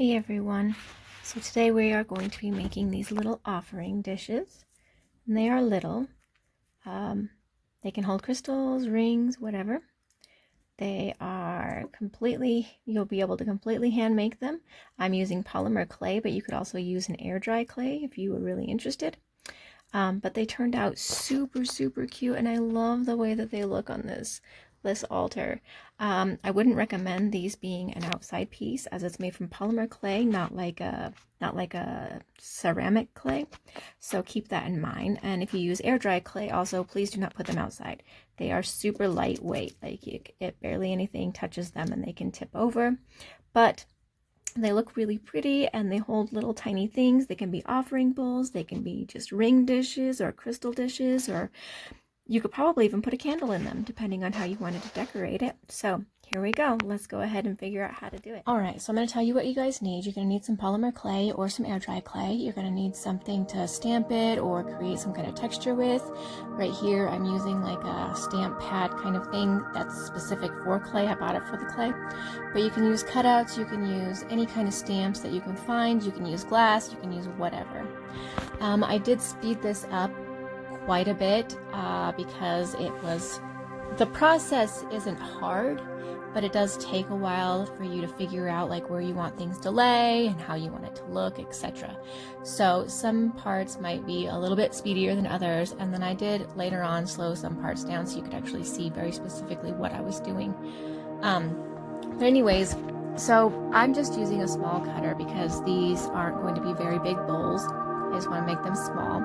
Hey everyone, so today we are going to be making these little offering dishes, and they are little. They can hold crystals, rings, whatever. They are you'll be able to completely hand make them. I'm using polymer clay, but you could also use an air dry clay if you were really interested. But they turned out super cute, and I love the way that they look on this altar. I wouldn't recommend these being an outside piece, as it's made from polymer clay, not like a ceramic clay. So keep that in mind. And if you use air dry clay, also please do not put them outside. They are super lightweight, like it barely anything touches them, and they can tip over. But they look really pretty, and they hold little tiny things. They can be offering bowls, they can be just ring dishes or crystal dishes, or you could probably even put a candle in them depending on how you wanted to decorate it. So here we go. Let's go ahead and figure out how to do it. All right, so I'm going to tell you what you guys need. You're going to need some polymer clay or some air dry clay. You're going to need something to stamp it or create some kind of texture with. Right here I'm using like a stamp pad kind of thing that's specific for clay. I bought it for the clay. But you can use cutouts, you can use any kind of stamps that you can find, you can use glass, you can use whatever. I did speed this up quite a bit because the process isn't hard, but it does take a while for you to figure out like where you want things to lay and how you want it to look, etc. So some parts might be a little bit speedier than others, and then I did later on slow some parts down so you could actually see very specifically what I was doing. But anyways, so I'm just using a small cutter because these aren't going to be very big bowls. I just want to make them small.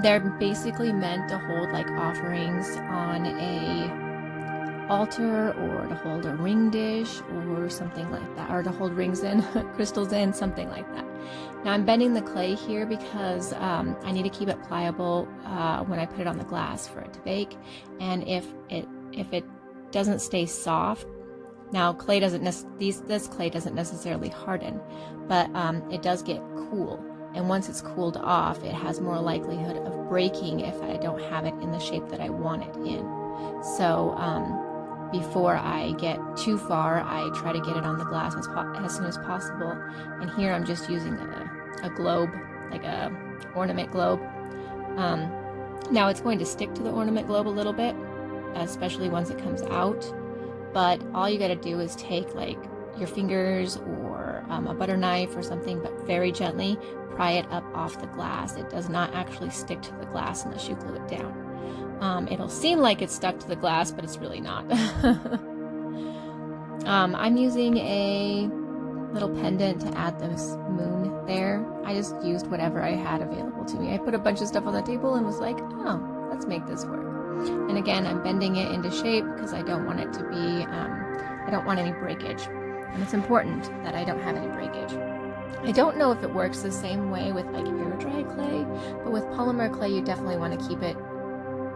They're basically meant to hold like offerings on a altar, or to hold a ring dish or something like that, or to hold rings in, crystals in, something like that. Now I'm bending the clay here because I need to keep it pliable when I put it on the glass for it to bake. And if it doesn't stay soft, now clay doesn't this clay doesn't necessarily harden, but it does get cool. And once it's cooled off, it has more likelihood of breaking if I don't have it in the shape that I want it in. So before I get too far, I try to get it on the glass as soon as possible. And here I'm just using a globe, like a ornament globe. Now it's going to stick to the ornament globe a little bit, especially once it comes out. But all you got to do is take like your fingers or a butter knife or something, but very gently pry it up off the glass. It does not actually stick to the glass unless you glue it down. It'll seem like it's stuck to the glass, but it's really not. I'm using a little pendant to add this moon there. I just used whatever I had available to me. I put a bunch of stuff on the table and was like, oh, let's make this work. And again, I'm bending it into shape because I don't want it to be, I don't want any breakage. And it's important that I don't have any breakage. I don't know if it works the same way with like air dry clay, but with polymer clay, you definitely want to keep it,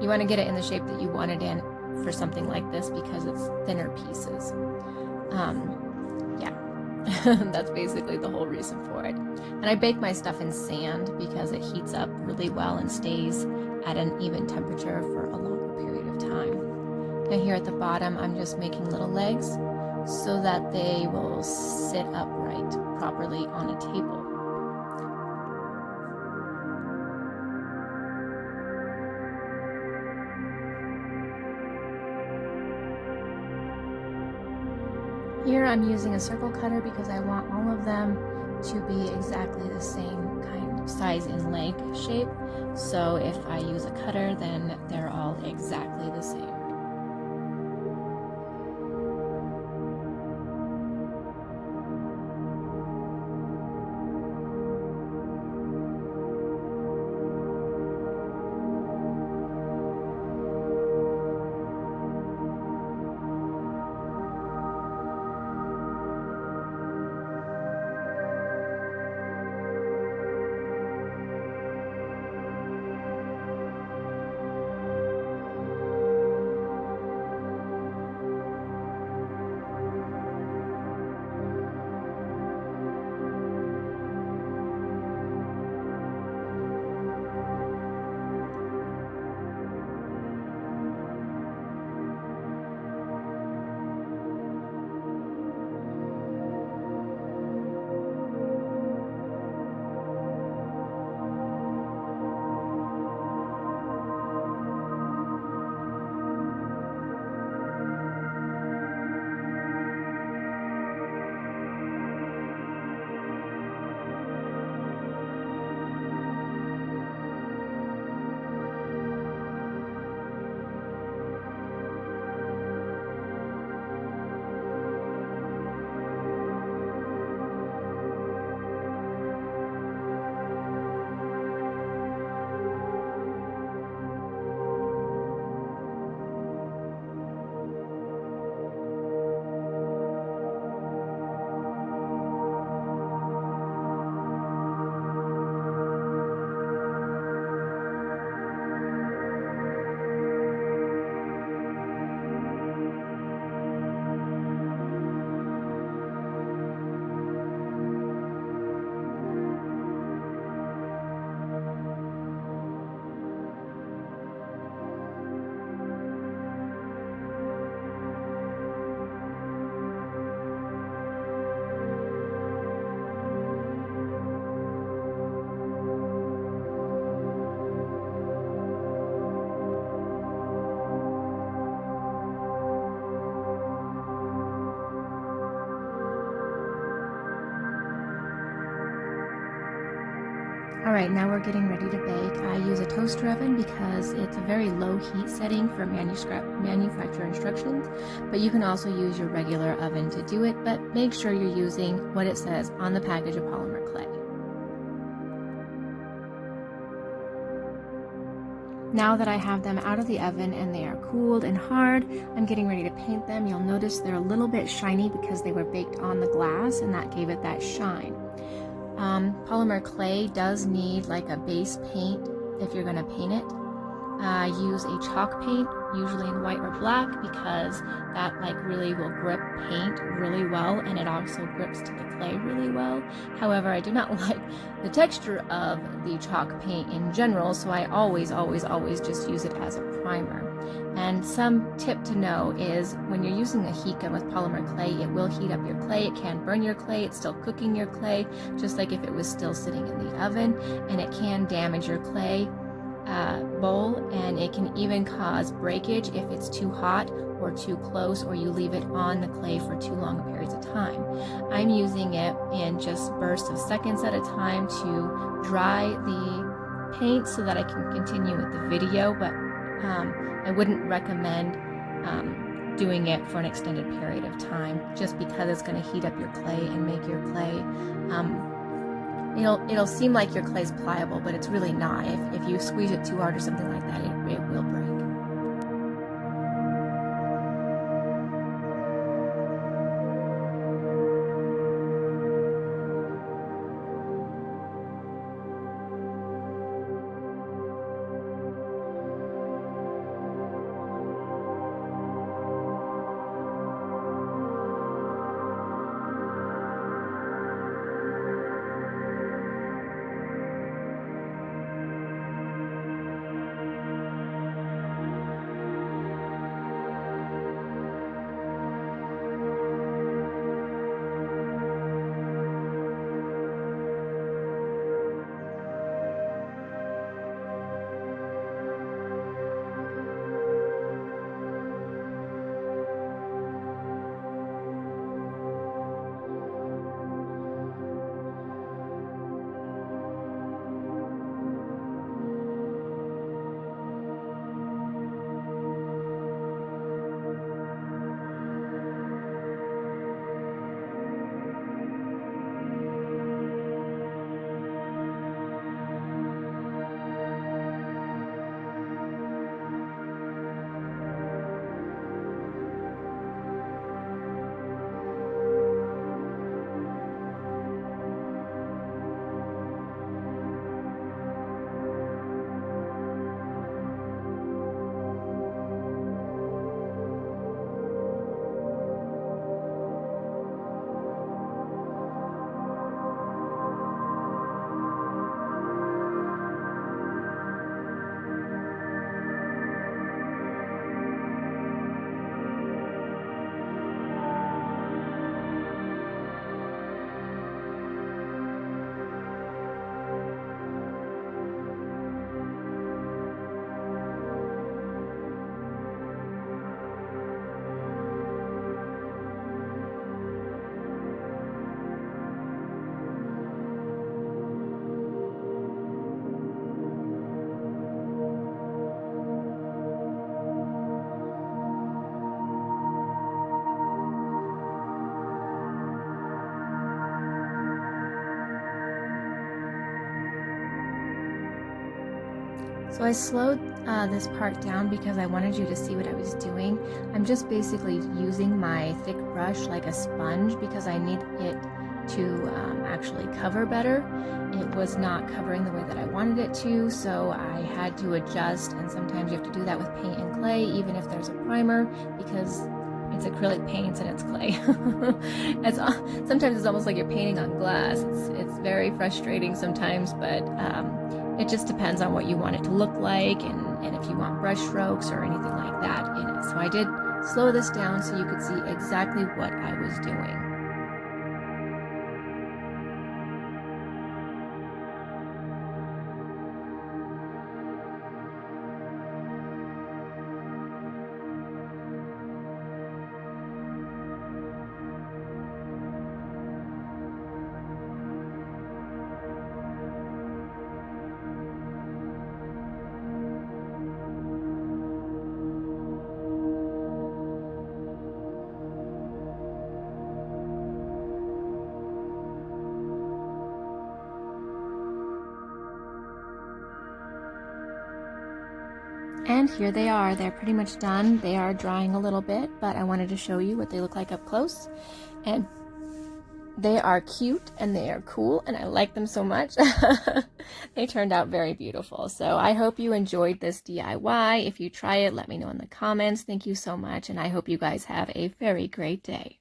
you want to get it in the shape that you want it in for something like this because it's thinner pieces. Yeah, that's basically the whole reason for it. And I bake my stuff in sand because it heats up really well and stays at an even temperature for a longer period of time. Now here at the bottom, I'm just making little legs so that they will sit upright properly on a table. Here I'm using a circle cutter because I want all of them to be exactly the same kind of size and leg shape. So if I use a cutter, then they're all exactly the same. Alright, now we're getting ready to bake. I use a toaster oven because it's a very low heat setting for manufacturer instructions, but you can also use your regular oven to do it, but make sure you're using what it says on the package of polymer clay. Now that I have them out of the oven and they are cooled and hard, I'm getting ready to paint them. You'll notice they're a little bit shiny because they were baked on the glass and that gave it that shine. Polymer clay does need like a base paint if you're going to paint it. Use a chalk paint, usually in white or black, because that like really will grip paint really well, and it also grips to the clay really well. However, I do not like the texture of the chalk paint in general, so I always just use it as a primer. And some tip to know is when you're using a heat gun with polymer clay, it will heat up your clay. It can burn your clay. It's still cooking your clay, just like if it was still sitting in the oven, and it can damage your clay bowl, and it can even cause breakage if it's too hot or too close, or you leave it on the clay for too long periods of time. I'm using it in just bursts of seconds at a time to dry the paint so that I can continue with the video, but I wouldn't recommend doing it for an extended period of time, just because it's going to heat up your clay and make your clay it'll seem like your clay's pliable, but it's really not. If you squeeze it too hard or something like that, it will break. So I slowed this part down because I wanted you to see what I was doing. I'm just basically using my thick brush like a sponge because I need it to actually cover better. It was not covering the way that I wanted it to, so I had to adjust, and sometimes you have to do that with paint and clay, even if there's a primer, because it's acrylic paints and it's clay. Sometimes it's almost like you're painting on glass. It's very frustrating sometimes, but it just depends on what you want it to look like, and if you want brush strokes or anything like that in it. So I did slow this down so you could see exactly what I was doing. And here they are. They're pretty much done. They are drying a little bit, but I wanted to show you what they look like up close. And they are cute and they are cool and I like them so much. They turned out very beautiful. So I hope you enjoyed this DIY. If you try it, let me know in the comments. Thank you so much and I hope you guys have a very great day.